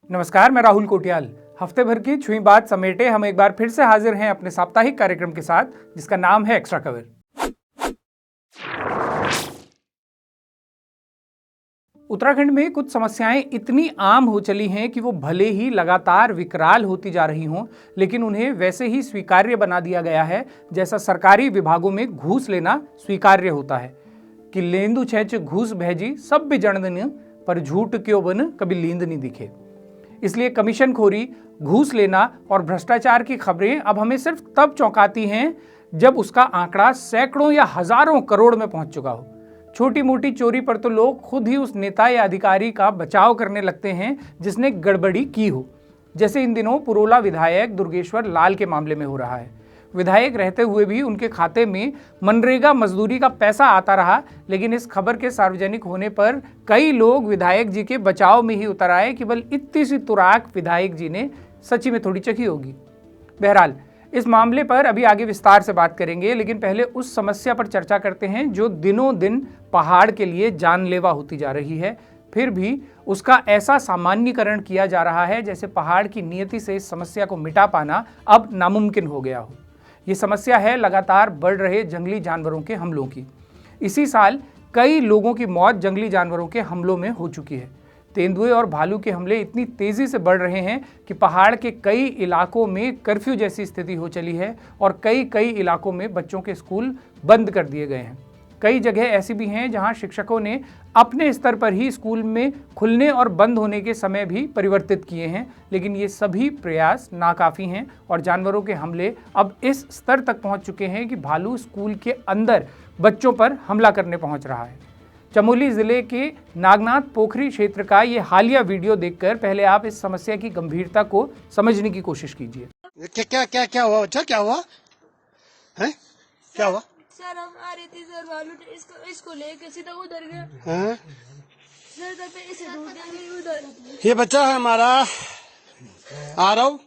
नमस्कार, मैं राहुल कोटियाल। हफ्ते भर की छुई बात समेटे हम एक बार फिर से हाजिर हैं अपने साप्ताहिक कार्यक्रम के साथ, जिसका नाम है एक्स्ट्रा कवर। उत्तराखंड में कुछ समस्याएं इतनी आम हो चली हैं कि वो भले ही लगातार विकराल होती जा रही हों, लेकिन उन्हें वैसे ही स्वीकार्य बना दिया गया है जैसा सरकारी विभागों में घूस लेना स्वीकार्य होता है कि लेंदु छेच घूस भेजी सब भी जणन, पर झूठ क्यों बन कभी लींद नहीं दिखे। इसलिए कमीशन खोरी, घूस लेना और भ्रष्टाचार की खबरें अब हमें सिर्फ तब चौंकाती हैं जब उसका आंकड़ा सैकड़ों या हजारों करोड़ में पहुंच चुका हो। छोटी मोटी चोरी पर तो लोग खुद ही उस नेता या अधिकारी का बचाव करने लगते हैं जिसने गड़बड़ी की हो, जैसे इन दिनों पुरोला विधायक दुर्गेश्वर लाल के मामले में हो रहा है। विधायक रहते हुए भी उनके खाते में मनरेगा मजदूरी का पैसा आता रहा, लेकिन इस खबर के सार्वजनिक होने पर कई लोग विधायक जी के बचाव में ही उतर आए कि बल इतनी सी तुराक विधायक जी ने सच्ची में थोड़ी चखी होगी। बहरहाल, इस मामले पर अभी आगे विस्तार से बात करेंगे, लेकिन पहले उस समस्या पर चर्चा करते हैं जो दिनों दिन पहाड़ के लिए जानलेवा होती जा रही है। फिर भी उसका ऐसा सामान्यीकरण किया जा रहा है जैसे पहाड़ की नियति से इस समस्या को मिटा पाना अब नामुमकिन हो गया हो। ये समस्या है लगातार बढ़ रहे जंगली जानवरों के हमलों की। इसी साल कई लोगों की मौत जंगली जानवरों के हमलों में हो चुकी है। तेंदुए और भालू के हमले इतनी तेजी से बढ़ रहे हैं कि पहाड़ के कई इलाकों में कर्फ्यू जैसी स्थिति हो चली है और कई इलाकों में बच्चों के स्कूल बंद कर दिए गए हैं। कई जगह ऐसी भी हैं जहां शिक्षकों ने अपने स्तर पर ही स्कूल में खुलने और बंद होने के समय भी परिवर्तित किए हैं, लेकिन ये सभी प्रयास नाकाफी हैं और जानवरों के हमले अब इस स्तर तक पहुंच चुके हैं कि भालू स्कूल के अंदर बच्चों पर हमला करने पहुंच रहा है। चमोली जिले के नागनाथ पोखरी क्षेत्र का ये हालिया वीडियो देखकर पहले आप इस समस्या की गंभीरता को समझने की कोशिश कीजिए। क्या हुआ बच्चा, क्या हुआ है? क्या हुआ सर? हम आ रहे थे सर, भालू इसको लेके सीधा उधर गया। है? सर तब पे इसे ढूंढते उधर। ये बच्चा है हमारा, आ रहा हूँ।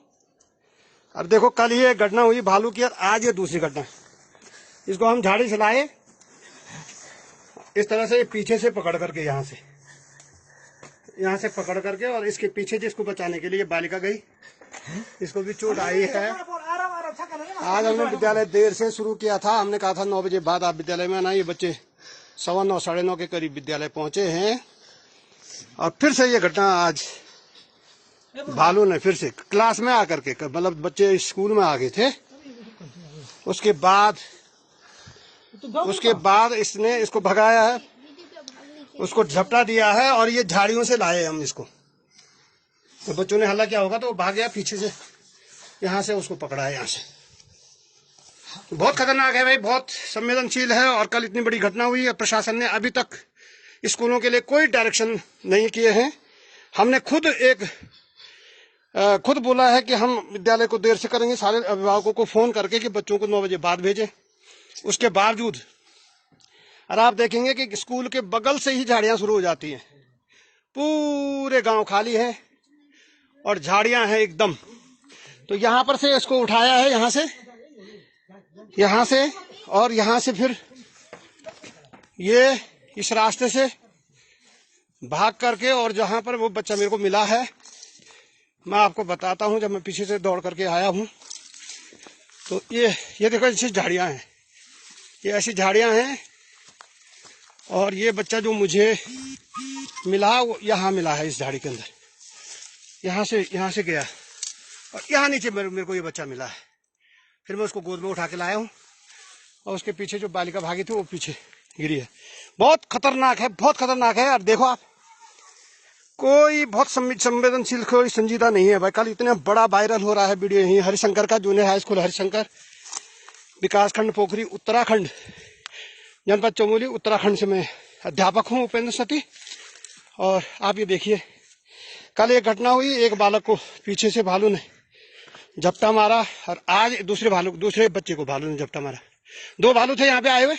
अब देखो, कल ही एक घटना हुई भालू की और आज ये दूसरी घटना। इसको हम झाड़ी से लाए इस तरह से, पीछे से पकड़ करके यहाँ से पकड़ करके, और इसके पीछे जिसको बचाने के लिए बालिका गई, इसको भी चोट आई है। आज हमने विद्यालय देर से शुरू किया था। हमने कहा था 9 बजे बाद आप विद्यालय में आना। ये बच्चे 9:15 साढ़े 9 के करीब विद्यालय पहुंचे हैं और फिर से ये घटना आज भालू ने फिर से क्लास में आकर के, मतलब बच्चे स्कूल में आ गए थे। उसके बाद इसने इसको भगाया है, उसको झपटा दिया है और ये झाड़ियों से लाए हम इसको। तो बच्चों ने हल्ला किया होगा तो वो भाग गया पीछे से, यहाँ से उसको पकड़ा है। यहाँ से बहुत खतरनाक है भाई, बहुत संवेदनशील है। और कल इतनी बड़ी घटना हुई है, प्रशासन ने अभी तक स्कूलों के लिए कोई डायरेक्शन नहीं किए हैं। हमने खुद बोला है कि हम विद्यालय को देर से करेंगे, सारे अभिभावकों को फोन करके कि बच्चों को 9 बजे बाद भेजें। उसके बावजूद और आप देखेंगे कि स्कूल के बगल से ही झाड़ियां शुरू हो जाती हैं। पूरे गांव खाली है और झाड़ियां हैं एकदम। तो यहाँ पर से इसको उठाया है, यहाँ से और यहाँ से फिर ये इस रास्ते से भाग करके, और जहां पर वो बच्चा मेरे को मिला है मैं आपको बताता हूं। जब मैं पीछे से दौड़ करके आया हूं तो ये देखो, ऐसी झाड़ियां हैं, ये ऐसी झाड़ियां हैं। और ये बच्चा जो मुझे मिला वो यहाँ मिला है, इस झाड़ी के अंदर। यहाँ से गया और यहाँ नीचे मेरे को ये बच्चा मिला है। फिर मैं उसको गोद में उठा के लाया हूँ और उसके पीछे जो बालिका भागी थी वो पीछे गिरी है। बहुत खतरनाक है, बहुत खतरनाक है। और देखो आप, कोई बहुत संवेदनशील, कोई संजीदा नहीं है भाई। कल इतना बड़ा वायरल हो रहा है वीडियो यही हरिशंकर का, जूनियर हाई स्कूल हरिशंकर, विकासखंड पोखरी, उत्तराखंड, जनपद चमोली, उत्तराखंड से मैं अध्यापक हूँ, उपेंद्र सती। और आप ये देखिए, कल एक घटना हुई, एक बालक को पीछे से भालू ने झपटा मारा और आज दूसरे बच्चे को भालू ने झपटा मारा। 2 भालू थे यहाँ पे आए हुए।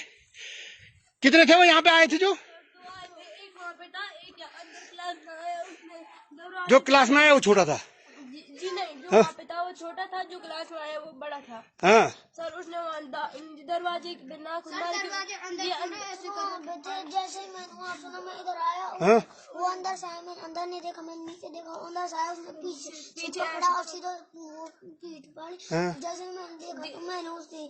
कितने थे वो यहाँ पे आए थे? जो क्लास में आया वो छोटा था। जी नहीं, जो वहाँ पे था वो वो छोटा था, जो क्लास में आया वो बड़ा था। हाँ सर उसने वहाँ दरवाजे बिना खुलवा जैसे ही मैंने वहाँ सुना, मैं इधर आया, हाँ वो अंदर से आया, मैंने अंदर नहीं देखा, मैंने नीचे देखा, अंदर से आया, उसने पीछे पकड़ा और सीधा वो पीठ पाड़ी। हाँ। जैसे ही मैंने देखा तो मैंने उससे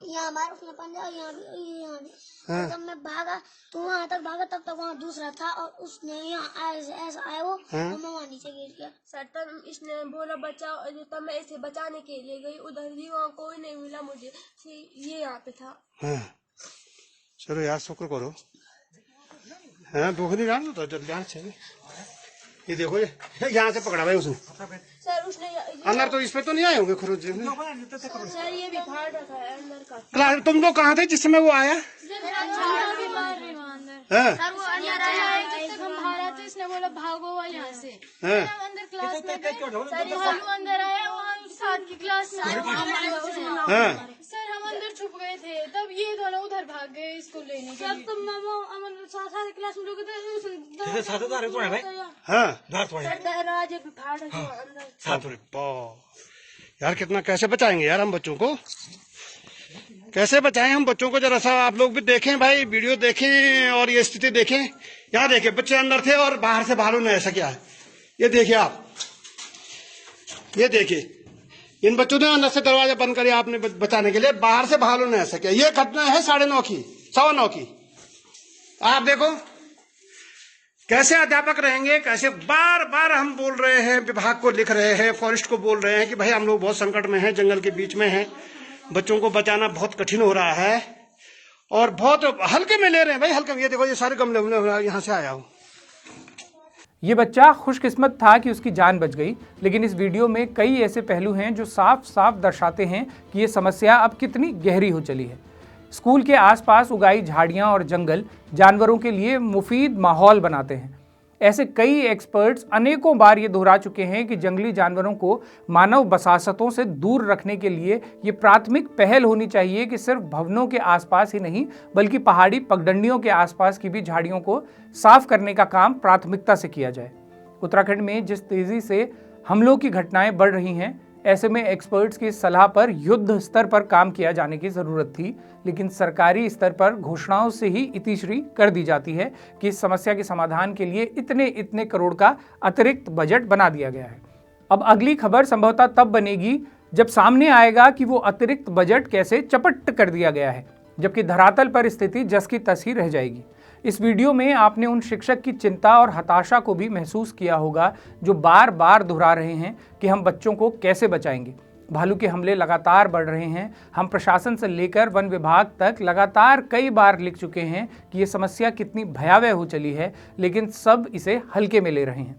यहाँ मारा, उसने पंजा यहाँ भी। हाँ। जब मैं भागा तो वहाँ तक भागा, तब तक वहाँ दूसरा था और उसने यहाँ ऐसा आया वो, हाँ। और मैं वहाँ नीचे गिर गया। सर तब इसने बोला बचाओ, तब मैं इसे बचाने के लिए गई उधर ही, वहाँ कोई नहीं मिला मुझे, ये यहाँ पे था। हाँ चलो यार शुक्र करो। हाँ दुख नहीं रहा तो जल्दी चाहिए। ये देखो ये यहाँ से पकड़ा भाई उसने। सर उसने अंदर तो इस पे तो नहीं आए होंगे खरोच जी। सर ये भी फाड़ रखा है अंदर का। क्लास तुम लोग कहाँ थे जिस समय वो आया? हाँ सर वो अंदर आया, जब तक हम बाहर आते इसने बोला भागो वहाँ यहाँ से। हाँ हम अंदर क्लास में गए, सर ये हम अंदर आए, वहाँ साथ की क्लास में हाँ सर हम अंदर छुप गए थे, तब ये दोनों उधर भाग गए इसको लेने के लिए। तब सारे क्लास में लोग थे, हाँ सर दरवाजे पे फाड़ रखे हैं अंदर। अरे यार कितना कैसे बचाएंगे यार हम बच्चों को, कैसे बचाएं हम बच्चों को? जरा सा आप लोग भी देखें भाई, वीडियो देखें और ये स्थिति देखें। यहाँ देखिए बच्चे अंदर थे और बाहर से बाहर उन्हें ऐसा क्या है, ये देखिए आप, ये देखिए इन बच्चों ने अंदर से दरवाजा बंद करिए आपने बचाने के लिए, बाहर से बाहर उन्हें ऐसा क्या। ये घटना है 9:30 की 9:15 की। आप देखो कैसे अध्यापक रहेंगे, कैसे बार बार हम बोल रहे हैं, विभाग को लिख रहे हैं, फॉरेस्ट को बोल रहे हैं कि भाई हम लोग बहुत संकट में हैं, जंगल के बीच में हैं, बच्चों को बचाना बहुत कठिन हो रहा है और बहुत हल्के में ले रहे हैं भाई, हल्के में। ये देखो ये सारे गमले यहाँ से आया हूँ। ये बच्चा खुशकिस्मत था कि उसकी जान बच गई, लेकिन इस वीडियो में कई ऐसे पहलू हैं जो साफ साफ दर्शाते हैं कि ये समस्या अब कितनी गहरी हो चली है। स्कूल के आसपास उगाई झाड़ियां और जंगल जानवरों के लिए मुफीद माहौल बनाते हैं। ऐसे कई एक्सपर्ट्स अनेकों बार ये दोहरा चुके हैं कि जंगली जानवरों को मानव बसासतों से दूर रखने के लिए ये प्राथमिक पहल होनी चाहिए कि सिर्फ भवनों के आसपास ही नहीं बल्कि पहाड़ी पगडंडियों के आसपास की भी झाड़ियों को साफ करने का काम प्राथमिकता से किया जाए। उत्तराखंड में जिस तेजी से हमलों की घटनाएं बढ़ रही हैं, ऐसे में एक्सपर्ट्स की सलाह पर युद्ध स्तर पर काम किया जाने की जरूरत थी, लेकिन सरकारी स्तर पर घोषणाओं से ही इतिश्री कर दी जाती है कि इस समस्या के समाधान के लिए इतने करोड़ का अतिरिक्त बजट बना दिया गया है। अब अगली खबर संभवतः तब बनेगी जब सामने आएगा कि वो अतिरिक्त बजट कैसे चपट कर दिया गया है, जबकि धरातल पर स्थिति जस की तस ही रह जाएगी। इस वीडियो में आपने उन शिक्षक की चिंता और हताशा को भी महसूस किया होगा जो बार बार दोहरा रहे हैं कि हम बच्चों को कैसे बचाएंगे। भालू के हमले लगातार बढ़ रहे हैं। हम प्रशासन से लेकर वन विभाग तक लगातार कई बार लिख चुके हैं कि ये समस्या कितनी भयावह हो चली है, लेकिन सब इसे हल्के में ले रहे हैं।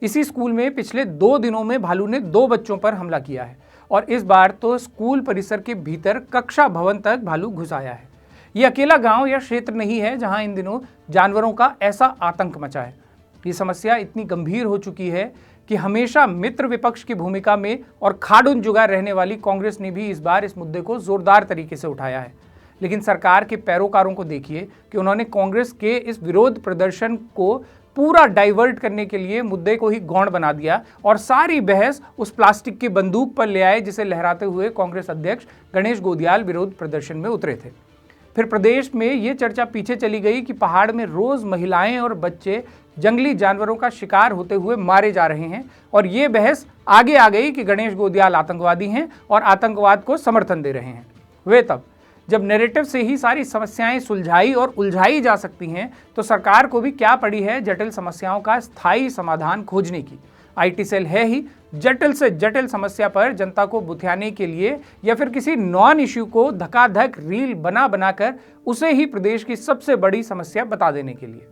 इसी स्कूल में पिछले 2 दिनों में भालू ने 2 बच्चों पर हमला किया है और इस बार तो स्कूल परिसर के भीतर कक्षा भवन तक भालू घुस आया है। ये अकेला गांव या क्षेत्र नहीं है जहां इन दिनों जानवरों का ऐसा आतंक मचा है। ये समस्या इतनी गंभीर हो चुकी है कि हमेशा मित्र विपक्ष की भूमिका में और खाडून जुगाड़ रहने वाली कांग्रेस ने भी इस बार इस मुद्दे को जोरदार तरीके से उठाया है। लेकिन सरकार के पैरोकारों को देखिए कि उन्होंने कांग्रेस के इस विरोध प्रदर्शन को पूरा डाइवर्ट करने के लिए मुद्दे को ही गौण बना दिया और सारी बहस उस प्लास्टिक की बंदूक पर ले आए जिसे लहराते हुए कांग्रेस अध्यक्ष गणेश गोदियाल विरोध प्रदर्शन में उतरे थे। फिर प्रदेश में ये चर्चा पीछे चली गई कि पहाड़ में रोज महिलाएं और बच्चे जंगली जानवरों का शिकार होते हुए मारे जा रहे हैं और ये बहस आगे आ गई कि गणेश गोदियाल आतंकवादी हैं और आतंकवाद को समर्थन दे रहे हैं। वे तब जब नैरेटिव से ही सारी समस्याएं सुलझाई और उलझाई जा सकती हैं, तो सरकार को भी क्या पड़ी है जटिल समस्याओं का स्थायी समाधान खोजने की। आईटी सेल है ही जटिल से जटिल समस्या पर जनता को बुथियाने के लिए या फिर किसी नॉन इश्यू को धकाधक रील बना बनाकर उसे ही प्रदेश की सबसे बड़ी समस्या बता देने के लिए।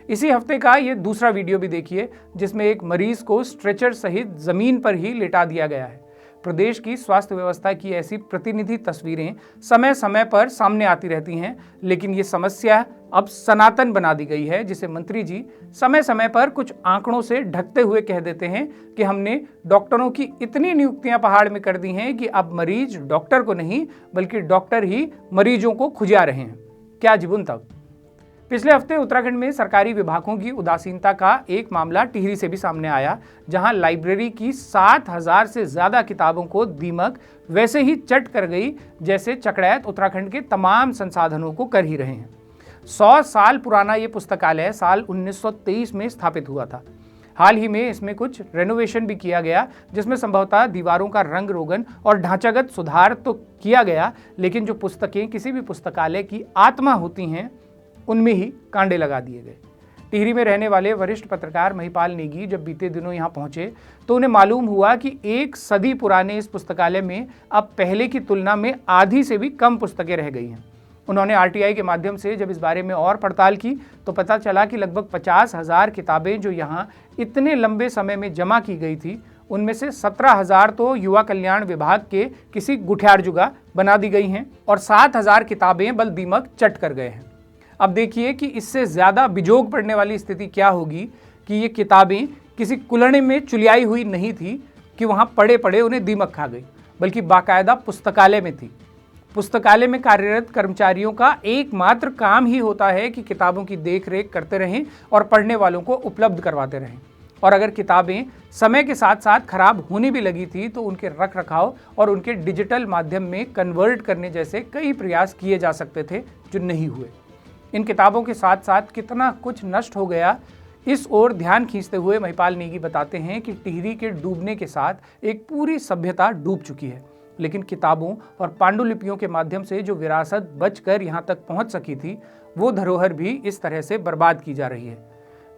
इसी हफ्ते का ये दूसरा वीडियो भी देखिए जिसमें एक मरीज को स्ट्रेचर सहित जमीन पर ही लेटा दिया गया है। प्रदेश की स्वास्थ्य व्यवस्था की ऐसी प्रतिनिधि तस्वीरें समय समय पर सामने आती रहती हैं, लेकिन ये समस्या अब सनातन बना दी गई है, जिसे मंत्री जी समय समय पर कुछ आंकड़ों से ढकते हुए कह देते हैं कि हमने डॉक्टरों की इतनी नियुक्तियां पहाड़ में कर दी हैं कि अब मरीज डॉक्टर को नहीं बल्कि डॉक्टर ही मरीजों को खुजा रहे हैं। क्या जीवन तब पिछले हफ्ते उत्तराखंड में सरकारी विभागों की उदासीनता का एक मामला टिहरी से भी सामने आया, जहां लाइब्रेरी की 7,000 से ज्यादा किताबों को दीमक वैसे ही चट कर गई जैसे चकड़ैत उत्तराखंड के तमाम संसाधनों को कर ही रहे हैं। 100 साल पुराना ये पुस्तकालय साल 1923 में स्थापित हुआ था। हाल ही में इसमें कुछ रेनोवेशन भी किया गया, जिसमें संभवतः दीवारों का रंग रोगन और ढांचागत सुधार तो किया गया, लेकिन जो पुस्तकें किसी भी पुस्तकालय की आत्मा होती हैं उनमें ही कांटे लगा दिए गए। टिहरी में रहने वाले वरिष्ठ पत्रकार महिपाल नेगी जब बीते दिनों यहां पहुंचे तो उन्हें मालूम हुआ कि 1 सदी पुराने इस पुस्तकालय में अब पहले की तुलना में आधी से भी कम पुस्तकें रह गई हैं। उन्होंने आरटीआई के माध्यम से जब इस बारे में और पड़ताल की तो पता चला कि लगभग 50,000 किताबें जो यहाँ इतने लंबे समय में जमा की गई थी, उनमें से 17,000 तो युवा कल्याण विभाग के किसी गुठियारजुगा बना दी गई हैं और 7,000 किताबें बल दीमक चट कर गए हैं। अब देखिए कि इससे ज़्यादा बिजोग पड़ने वाली स्थिति क्या होगी कि ये किताबें किसी कुलड़े में चुलियाई हुई नहीं थी कि वहाँ पड़े पड़े उन्हें दीमक खा गई, बल्कि बाकायदा पुस्तकालय में थी। पुस्तकालय में कार्यरत कर्मचारियों का एकमात्र काम ही होता है कि किताबों की देखरेख करते रहें और पढ़ने वालों को उपलब्ध करवाते रहें। और अगर किताबें समय के साथ साथ खराब होने भी लगी थी तो उनके रख रखाव और उनके डिजिटल माध्यम में कन्वर्ट करने जैसे कई प्रयास किए जा सकते थे जो नहीं हुए। इन किताबों के साथ साथ कितना कुछ नष्ट हो गया, इस ओर ध्यान खींचते हुए महिपाल नेगी बताते हैं कि टिहरी के डूबने के साथ एक पूरी सभ्यता डूब चुकी है, लेकिन किताबों और पांडुलिपियों के माध्यम से जो विरासत बचकर यहाँ तक पहुँच सकी थी, वो धरोहर भी इस तरह से बर्बाद की जा रही है।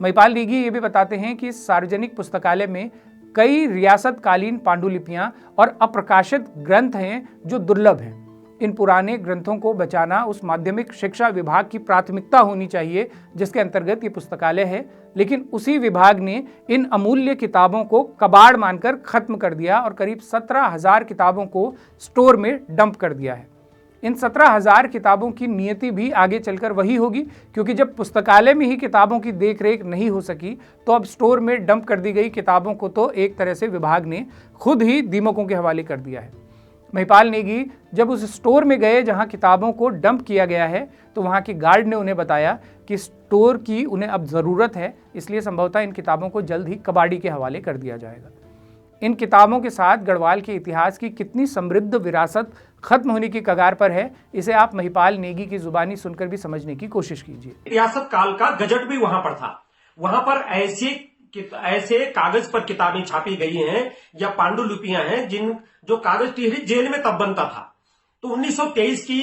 महिपाल नेगी ये भी बताते हैं कि इस सार्वजनिक पुस्तकालय में कई रियासतकालीन पांडुलिपियाँ और अप्रकाशित ग्रंथ हैं जो दुर्लभ हैं। इन पुराने ग्रंथों को बचाना उस माध्यमिक शिक्षा विभाग की प्राथमिकता होनी चाहिए जिसके अंतर्गत ये पुस्तकालय है, लेकिन उसी विभाग ने इन अमूल्य किताबों को कबाड़ मानकर खत्म कर दिया और करीब 17,000 किताबों को स्टोर में डंप कर दिया है। इन 17,000 किताबों की नियति भी आगे चलकर वही होगी, क्योंकि जब पुस्तकालय में ही किताबों की देखरेख नहीं हो सकी तो अब स्टोर में डंप कर दी गई किताबों को तो एक तरह से विभाग ने खुद ही दीमकों के हवाले कर दिया है। महिपाल नेगी जब उस स्टोर में गए जहां किताबों को डंप किया गया है तो वहां के गार्ड ने उन्हें बताया कि स्टोर की उन्हें अब ज़रूरत है, इसलिए संभवतः इन किताबों को जल्द ही कबाड़ी के हवाले कर दिया जाएगा। इन किताबों के साथ गढ़वाल के इतिहास की कितनी समृद्ध विरासत खत्म होने की कगार पर है, इसे आप महिपाल नेगी की जुबानी सुनकर भी समझने की कोशिश कीजिए। रियासत काल का गजट भी वहां पर था। वहां पर ऐसे कागज पर किताबें छापी गई हैं या पांडुलिपियां हैं जो कागज टिहरी जेल में तब बनता था। तो 1923 की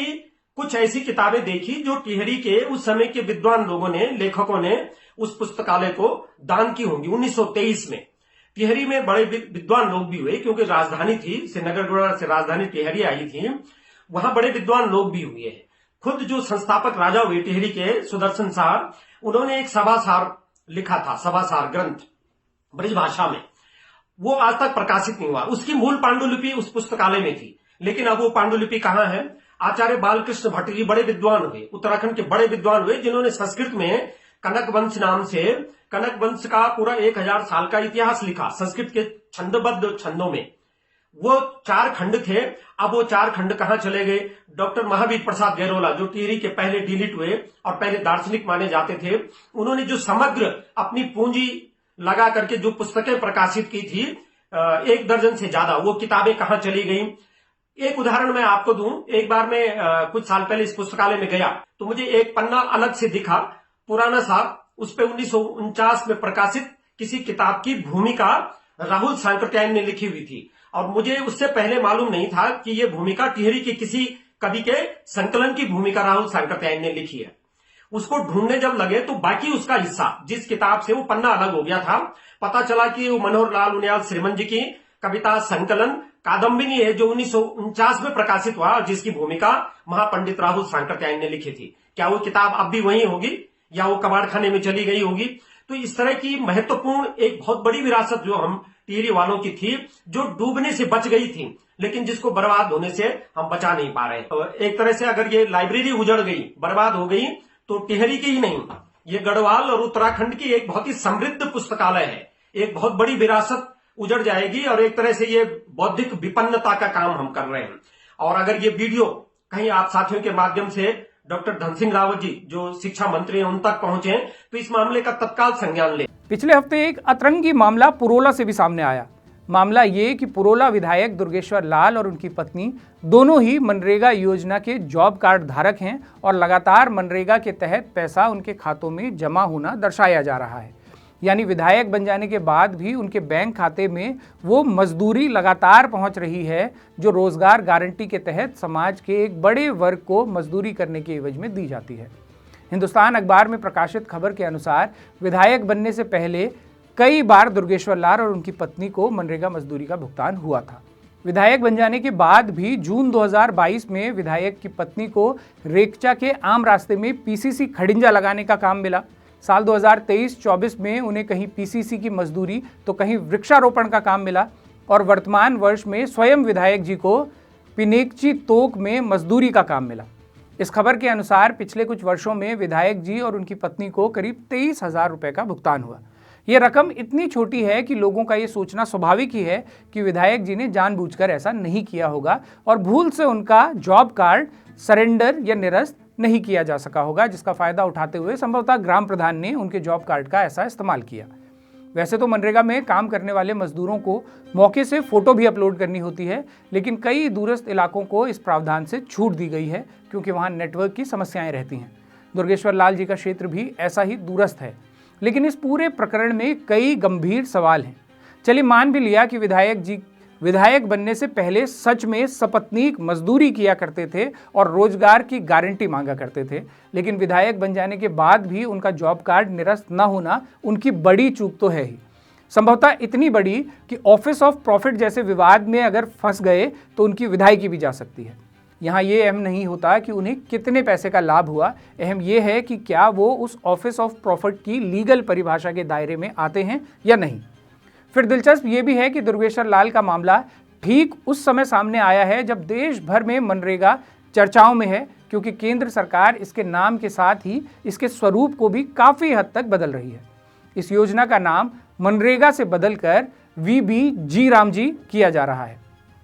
कुछ ऐसी किताबें देखी जो टिहरी के उस समय के विद्वान लोगों ने, लेखकों ने उस पुस्तकालय को दान की होंगी। 1923 में टिहरी में बड़े विद्वान लोग भी हुए, क्योंकि राजधानी थी, श्रीनगरगढ़ से राजधानी टिहरी आई थी, वहां बड़े विद्वान लोग भी हुए हैं। खुद जो संस्थापक राजा हुए टिहरी के, सुदर्शन सार, उन्होंने एक सभासार लिखा था, सभासार ग्रंथ ब्रज भाषा में। वो आज तक प्रकाशित नहीं हुआ। उसकी मूल पांडुलिपि उस पुस्तकालय में थी, लेकिन अब वो पांडुलिपि कहाँ है? आचार्य बालकृष्ण भट्ट जी बड़े विद्वान हुए, उत्तराखंड के बड़े विद्वान हुए, जिन्होंने संस्कृत में कनक वंश नाम से, कनक वंश का पूरा 1000 साल का इतिहास लिखा संस्कृत के छंदबद्ध छंदों में। वो 4 खंड थे। अब वो 4 खंड कहाँ चले गए? डॉक्टर महावीर प्रसाद गैरोला, जो टिहरी के पहले डिलीट हुए और पहले दार्शनिक माने जाते थे, उन्होंने जो समग्र अपनी पूंजी लगा करके जो पुस्तकें प्रकाशित की थी, 1 दर्जन से ज्यादा, वो किताबें कहाँ चली गई? एक उदाहरण मैं आपको दूं। एक बार मैं कुछ साल पहले इस पुस्तकालय में गया तो मुझे एक पन्ना अलग से दिखा, पुराना सा, उस पे 1949 में प्रकाशित किसी किताब की भूमिका राहुल सांकृत्यायन ने लिखी हुई थी, और मुझे उससे पहले मालूम नहीं था कि ये भूमिका टिहरी के किसी कवि के संकलन की भूमिका राहुल सांकृत्यायन ने लिखी है। उसको ढूंढने जब लगे तो बाकी उसका हिस्सा, जिस किताब से वो पन्ना अलग हो गया था, पता चला कि वो मनोहर लाल उनियाल श्रीमन जी की कविता संकलन कादम्बिनी है, जो 1949 में प्रकाशित हुआ और जिसकी भूमिका महापंडित राहुल सांकृत्यायन ने लिखी थी। क्या वो किताब अब भी वही होगी या वो कबाड़ खाने में चली गई होगी? तो इस तरह की महत्वपूर्ण एक बहुत बड़ी विरासत जो हम टिहरी वालों की थी, जो डूबने से बच गई थी, लेकिन जिसको बर्बाद होने से हम बचा नहीं पा रहे। तो एक तरह से अगर ये लाइब्रेरी उजड़ गई, बर्बाद हो गई, तो टिहरी की ही नहीं, ये गढ़वाल और उत्तराखंड की एक बहुत ही समृद्ध पुस्तकालय है। एक बहुत बड़ी विरासत उजड़ जाएगी और एक तरह से ये बौद्धिक विपन्नता का काम हम कर रहे हैं। और अगर ये वीडियो कहीं आप साथियों के माध्यम से डॉक्टर धन सिंह रावत जी जो शिक्षा मंत्री हैं उन तक पहुंचे तो इस मामले का तत्काल संज्ञान ले। पिछले हफ्ते एक अतरंगी मामला पुरोला से भी सामने आया। मामला ये कि पुरोला विधायक दुर्गेश्वर लाल और उनकी पत्नी दोनों ही मनरेगा योजना के जॉब कार्ड धारक हैं और लगातार मनरेगा के तहत पैसा उनके खातों में जमा होना दर्शाया जा रहा है। यानी विधायक बन जाने के बाद भी उनके बैंक खाते में वो मजदूरी लगातार पहुंच रही है जो रोजगार गारंटी के तहत समाज के एक बड़े वर्ग को मजदूरी करने के एवज में दी जाती है। हिंदुस्तान अखबार में प्रकाशित खबर के अनुसार विधायक बनने से पहले कई बार दुर्गेश्वर लाल और उनकी पत्नी को मनरेगा मजदूरी का भुगतान हुआ था। विधायक बन जाने के बाद भी जून 2022 में विधायक की पत्नी को रेकचा के आम रास्ते में पीसीसी खड़िंजा लगाने का काम मिला। साल 2023-24 में उन्हें कहीं पीसीसी की मजदूरी तो कहीं वृक्षारोपण का काम मिला और वर्तमान वर्ष में स्वयं विधायक जी को पिनेकची तोक में मजदूरी का काम मिला। इस खबर के अनुसार पिछले कुछ वर्षों में विधायक जी और उनकी पत्नी को करीब 23,000 रुपए का भुगतान हुआ। ये रकम इतनी छोटी है कि लोगों का ये सोचना स्वाभाविक ही है कि विधायक जी ने जानबूझकर ऐसा नहीं किया होगा और भूल से उनका जॉब कार्ड सरेंडर या निरस्त नहीं किया जा सका होगा, जिसका फायदा उठाते हुए संभवतः ग्राम प्रधान ने उनके जॉब कार्ड का ऐसा इस्तेमाल किया। वैसे तो मनरेगा में काम करने वाले मजदूरों को मौके से फोटो भी अपलोड करनी होती है, लेकिन कई दूरस्थ इलाकों को इस प्रावधान से छूट दी गई है क्योंकि वहां नेटवर्क की समस्याएं रहती हैं। दुर्गेश्वर लाल जी का क्षेत्र भी ऐसा ही दूरस्थ है, लेकिन इस पूरे प्रकरण में कई गंभीर सवाल हैं। चलिए मान भी लिया कि विधायक बनने से पहले सच में सपत्नीक मजदूरी किया करते थे और रोजगार की गारंटी मांगा करते थे, लेकिन विधायक बन जाने के बाद भी उनका जॉब कार्ड निरस्त न होना उनकी बड़ी चूक तो है ही। संभवतः इतनी बड़ी कि ऑफिस ऑफ प्रॉफिट जैसे विवाद में अगर फंस गए तो उनकी विधायकी भी जा सकती है। यहाँ ये अहम नहीं होता कि उन्हें कितने पैसे का लाभ हुआ, अहम ये है कि क्या वो उस ऑफिस ऑफ प्रॉफिट की लीगल परिभाषा के दायरे में आते हैं या नहीं। फिर दिलचस्प ये भी है कि दुर्गेश्वर लाल का मामला ठीक उस समय सामने आया है जब देश भर में मनरेगा चर्चाओं में है, क्योंकि केंद्र सरकार इसके नाम के साथ ही इसके स्वरूप को भी काफ़ी हद तक बदल रही है। इस योजना का नाम मनरेगा से बदलकर VBG रामजी किया जा रहा है,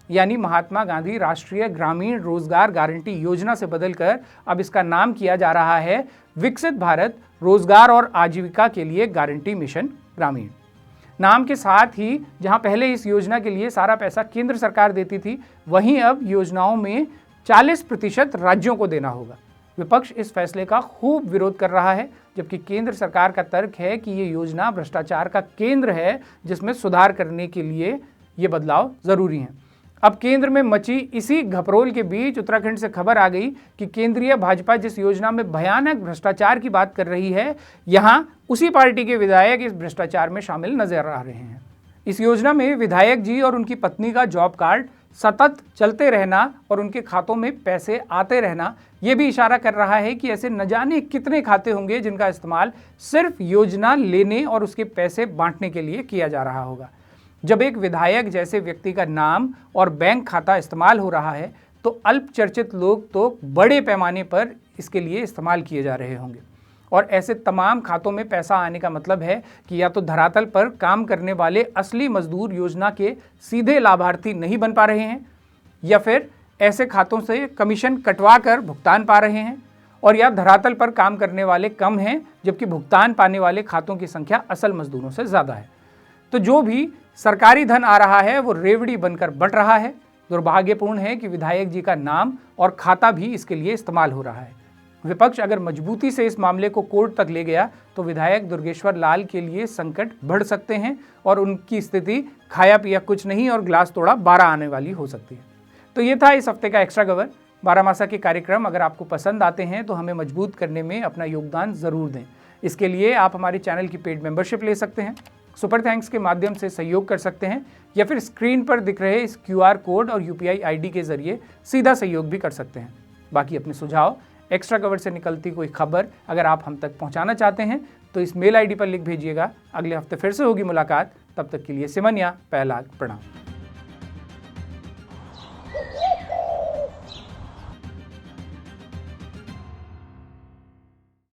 यानी महात्मा गांधी राष्ट्रीय ग्रामीण रोजगार गारंटी योजना से बदलकर अब इसका नाम किया जा रहा है विकसित भारत रोजगार और आजीविका के लिए गारंटी मिशन ग्रामीण। नाम के साथ ही जहां पहले इस योजना के लिए सारा पैसा केंद्र सरकार देती थी, वहीं अब योजनाओं में 40% राज्यों को देना होगा। विपक्ष इस फैसले का खूब विरोध कर रहा है, जबकि केंद्र सरकार का तर्क है कि ये योजना भ्रष्टाचार का केंद्र है जिसमें सुधार करने के लिए ये बदलाव जरूरी हैं। अब केंद्र में मची इसी घपरोल के बीच उत्तराखंड से खबर आ गई कि केंद्रीय भाजपा जिस योजना में भयानक भ्रष्टाचार की बात कर रही है, यहां उसी पार्टी के विधायक इस भ्रष्टाचार में शामिल नजर आ रहे हैं। इस योजना में विधायक जी और उनकी पत्नी का जॉब कार्ड सतत चलते रहना और उनके खातों में पैसे आते रहना ये भी इशारा कर रहा है कि ऐसे न जाने कितने खाते होंगे जिनका इस्तेमाल सिर्फ योजना लेने और उसके पैसे बांटने के लिए किया जा रहा होगा। जब एक विधायक जैसे व्यक्ति का नाम और बैंक खाता इस्तेमाल हो रहा है तो अल्पचर्चित लोग तो बड़े पैमाने पर इसके लिए इस्तेमाल किए जा रहे होंगे, और ऐसे तमाम खातों में पैसा आने का मतलब है कि या तो धरातल पर काम करने वाले असली मजदूर योजना के सीधे लाभार्थी नहीं बन पा रहे हैं, या फिर ऐसे खातों से कमीशन कटवा कर भुगतान पा रहे हैं, और या धरातल पर काम करने वाले कम हैं जबकि भुगतान पाने वाले खातों की संख्या असल मजदूरों से ज़्यादा है। तो जो भी सरकारी धन आ रहा है वो रेवड़ी बनकर बट रहा है। दुर्भाग्यपूर्ण है कि विधायक जी का नाम और खाता भी इसके लिए इस्तेमाल हो रहा है। विपक्ष अगर मजबूती से इस मामले को कोर्ट तक ले गया तो विधायक दुर्गेश्वर लाल के लिए संकट बढ़ सकते हैं और उनकी स्थिति खाया पिया कुछ नहीं और ग्लास तोड़ा 12 आने वाली हो सकती है। तो ये था इस हफ्ते का एक्स्ट्रा कवर। 12 मासा के कार्यक्रम अगर आपको पसंद आते हैं तो हमें मजबूत करने में अपना योगदान ज़रूर दें। इसके लिए आप हमारे चैनल की पेड मेंबरशिप ले सकते हैं, सुपर थैंक्स के माध्यम से सहयोग कर सकते हैं, या फिर स्क्रीन पर दिख रहे इस QR कोड और UPI ID के जरिए सीधा सहयोग भी कर सकते हैं। बाकी अपने सुझाव, एक्स्ट्रा कवर से निकलती कोई खबर अगर आप हम तक पहुंचाना चाहते हैं तो इस मेल ID पर लिख भेजिएगा। अगले हफ्ते फिर से होगी मुलाकात, तब तक के लिए सिमनिया पहला प्रणाम।